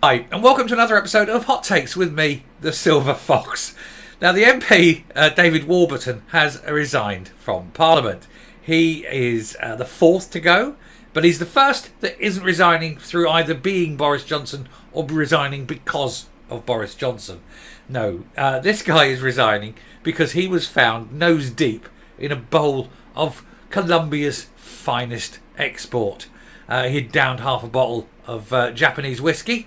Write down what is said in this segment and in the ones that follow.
Hi, and welcome to another episode of Hot Takes with me, the Silver Fox. Now, the MP, David Warburton, has resigned from Parliament. He is the fourth to go, but he's the first that isn't resigning through either being Boris Johnson or resigning because of Boris Johnson. No, this guy is resigning because he was found nose deep in a bowl of Colombia's finest export. He'd downed half a bottle of Japanese whiskey.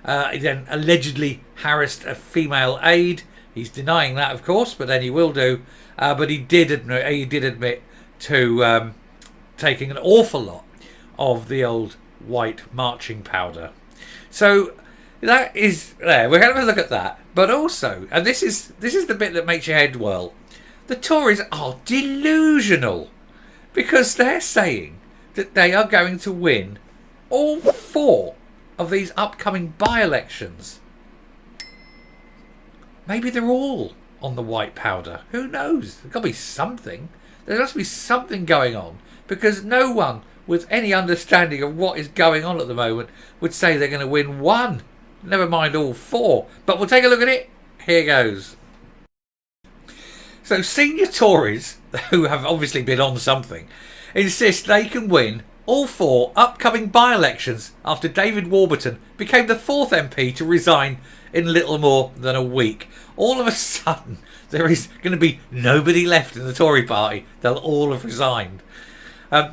He then allegedly harassed a female aide. He's denying that, of course, but then he will do. But he did admit to taking an awful lot of the old white marching powder. So that is there. We're going to have a look at that. But also, and this is the bit that makes your head whirl. The Tories are delusional because they're saying that they are going to win all four of these upcoming by-elections. Maybe they're all on the white powder. Who knows? There's got to be something. There must be something going on, because no one with any understanding of what is going on at the moment would say they're going to win one, never mind all four. But we'll take a look at it. Here goes. So senior Tories, who have obviously been on something, insist they can win all four upcoming by-elections after David Warburton became the fourth MP to resign in little more than a week. All of a sudden, there is going to be nobody left in the Tory Party. They'll all have resigned.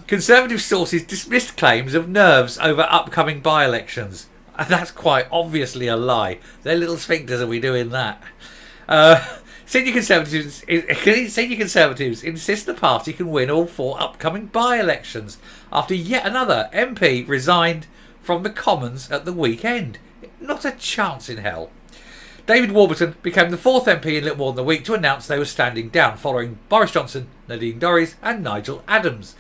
Conservative sources dismissed claims of nerves over upcoming by-elections. And that's quite obviously a lie. Their little sphincters will be doing that. Senior Conservatives insist the party can win all four upcoming by-elections after yet another MP resigned from the Commons at the weekend. Not a chance in hell. David Warburton became the fourth MP in little more than a week to announce they were standing down, following Boris Johnson, Nadine Dorries and Nigel Adams.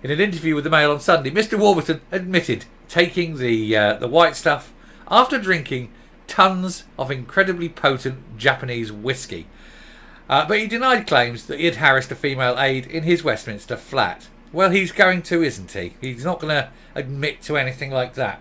In an interview with the Mail on Sunday, Mr Warburton admitted taking the white stuff after drinking tons of incredibly potent Japanese whiskey. But he denied claims that he had harassed a female aide in his Westminster flat. Well, he's going to, isn't he? He's not going to admit to anything like that.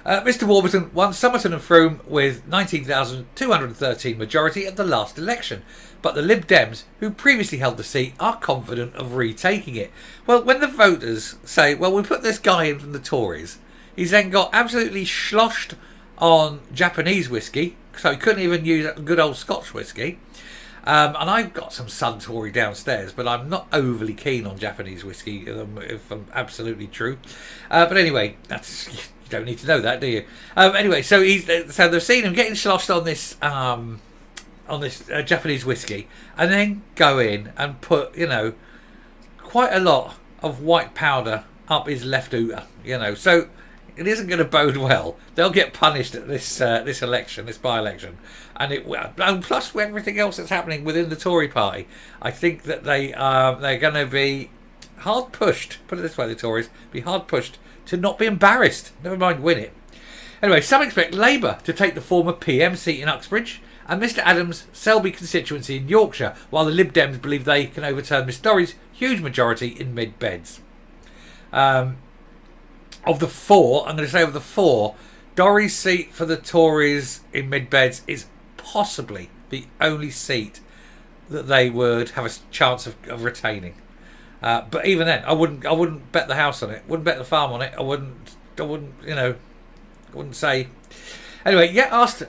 Mr Warburton won Somerton and Frome with 19,213 majority at the last election, but the Lib Dems, who previously held the seat, are confident of retaking it. Well, when the voters say, well, we put this guy in from the Tories, he's then got absolutely sloshed on Japanese whiskey, so he couldn't even use good old Scotch whiskey. And I've got some Suntory downstairs, but I'm not overly keen on Japanese whiskey, if I'm absolutely true. But anyway, that's, you don't need to know that, do you? Anyway, so they've seen him getting sloshed on this Japanese whiskey, and then go in and put, quite a lot of white powder up his left ooter, So it isn't going to bode well. They'll get punished at this election, this by-election, and plus everything else that's happening within the Tory Party. I think that they're going to be hard pushed. Put it this way: the Tories be hard pushed to not be embarrassed. Never mind win it. Anyway, some expect Labour to take the former PM seat in Uxbridge and Mr Adams' Selby constituency in Yorkshire, while the Lib Dems believe they can overturn Miss Dorries' huge majority in Mid-Beds. Of the four, Dorries' seat for the Tories in Mid-Beds is possibly the only seat that they would have a chance of retaining. But even then, I wouldn't bet the house on it. Wouldn't bet the farm on it. I wouldn't say. Anyway, asked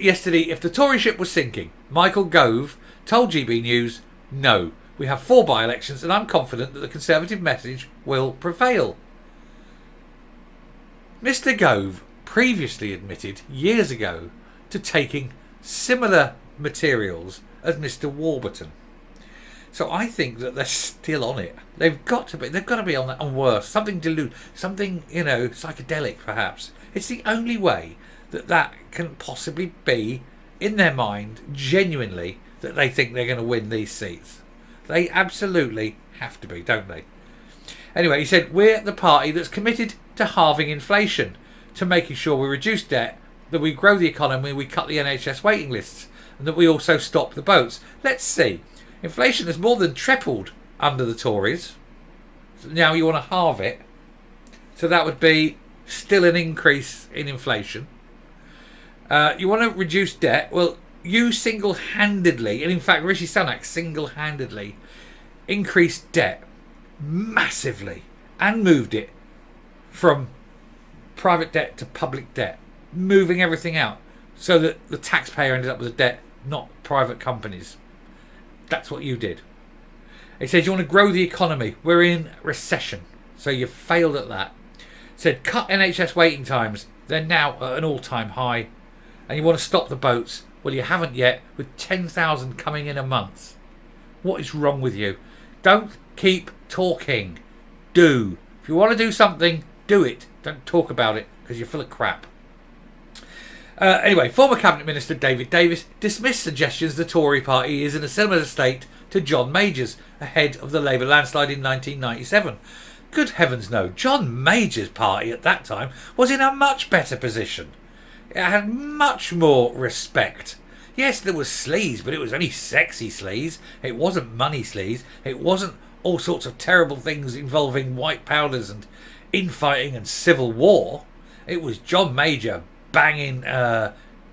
yesterday if the Toryship was sinking, Michael Gove told GB News, "No, we have four by-elections, and I'm confident that the Conservative message will prevail." Mr Gove previously admitted years ago to taking similar materials as Mr Warburton. So I think that they're still on it. They've got to be on that, and worse. Something psychedelic perhaps. It's the only way that can possibly be in their mind genuinely that they think they're going to win these seats. They absolutely have to be, don't they? Anyway, he said, we're the party that's committed to halving inflation, to making sure we reduce debt, that we grow the economy, we cut the NHS waiting lists, and that we also stop the boats. Let's see. Inflation has more than tripled under the Tories. So now you want to halve it. So that would be still an increase in inflation. You want to reduce debt. Well, you single-handedly, and in fact Rishi Sunak single-handedly increased debt massively and moved it from private debt to public debt, moving everything out so that the taxpayer ended up with a debt, not private companies. That's what you did. It says you want to grow the economy. We're in recession, so you failed at that. It said cut NHS waiting times. They're now at an all-time high. And you want to stop the boats. Well, you haven't yet, with 10,000 coming in a month. What is wrong with you? Don't keep talking. Do. If you want to do something, do it. Don't talk about it, because you're full of crap. Anyway, former Cabinet Minister David Davis dismissed suggestions the Tory Party is in a similar state to John Major's ahead of the Labour landslide in 1997. Good heavens no, John Major's party at that time was in a much better position. It had much more respect. Yes, there was sleaze, but it was only sexy sleaze. It wasn't money sleaze. It wasn't all sorts of terrible things involving white powders and infighting and civil war. It was John Major banging,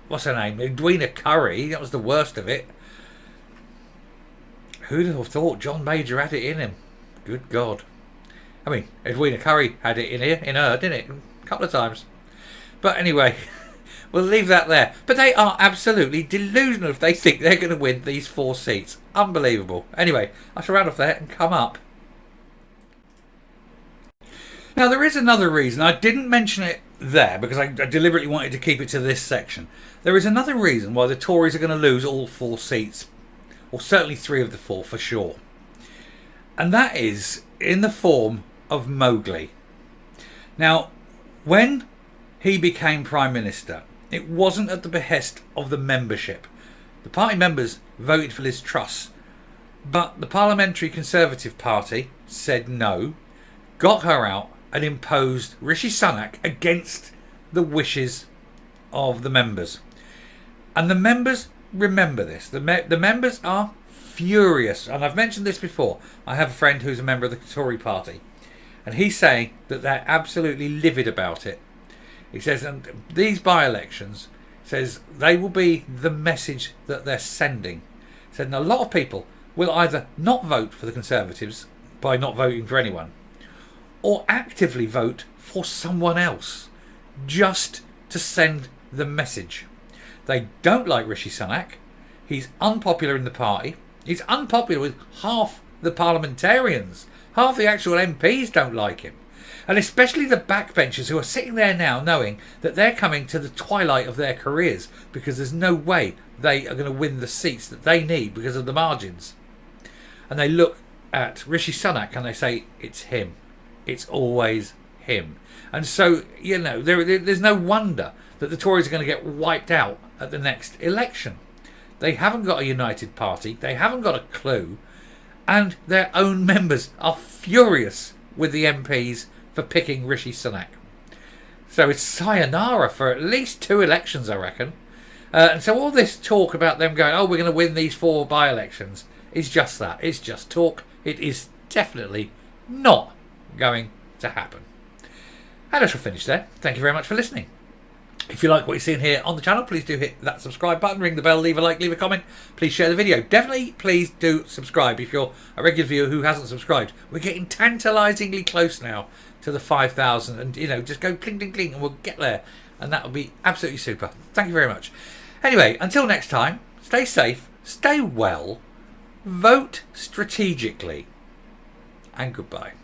what's her name? Edwina Curry. That was the worst of it. Who'd have thought John Major had it in him? Good God. I mean, Edwina Curry had it in her, didn't it? A couple of times. But anyway, we'll leave that there. But they are absolutely delusional if they think they're going to win these 4 seats. Unbelievable. Anyway, I shall round off there and come up. Now, there is another reason. I didn't mention it there because I deliberately wanted to keep it to this section. There is another reason why the Tories are going to lose all 4 seats. Or certainly 3 of the 4 for sure. And that is in the form of Mowgli. Now, when he became Prime Minister, it wasn't at the behest of the membership. The party members voted for Liz Truss, but the Parliamentary Conservative Party said no, got her out and imposed Rishi Sunak against the wishes of the members. And the members remember this. The members are furious. And I've mentioned this before. I have a friend who's a member of the Tory Party. And he's saying that they're absolutely livid about it. He says, and these by-elections, says they will be the message that they're sending. He said, and a lot of people will either not vote for the Conservatives by not voting for anyone, or actively vote for someone else, just to send the message. They don't like Rishi Sunak. He's unpopular in the party. He's unpopular with half the parliamentarians. Half the actual MPs don't like him. And especially the backbenchers who are sitting there now knowing that they're coming to the twilight of their careers because there's no way they are going to win the seats that they need because of the margins. And they look at Rishi Sunak and they say, it's him. It's always him. And so, you know, there's no wonder that the Tories are going to get wiped out at the next election. They haven't got a united party. They haven't got a clue. And their own members are furious with the MPs for picking Rishi Sunak. So it's sayonara for at least 2 elections, I reckon. And so all this talk about them going, oh, we're going to win these 4 by-elections is just that. It's just talk. It is definitely not going to happen. And I shall finish there. Thank you very much for listening. If you like what you're seeing here on the channel, please do hit that subscribe button, ring the bell, leave a like, leave a comment. Please share the video. Definitely, please do subscribe if you're a regular viewer who hasn't subscribed. We're getting tantalisingly close now to the 5,000. And, you know, just go cling, cling, cling and we'll get there. And that will be absolutely super. Thank you very much. Anyway, until next time, stay safe, stay well, vote strategically, and goodbye.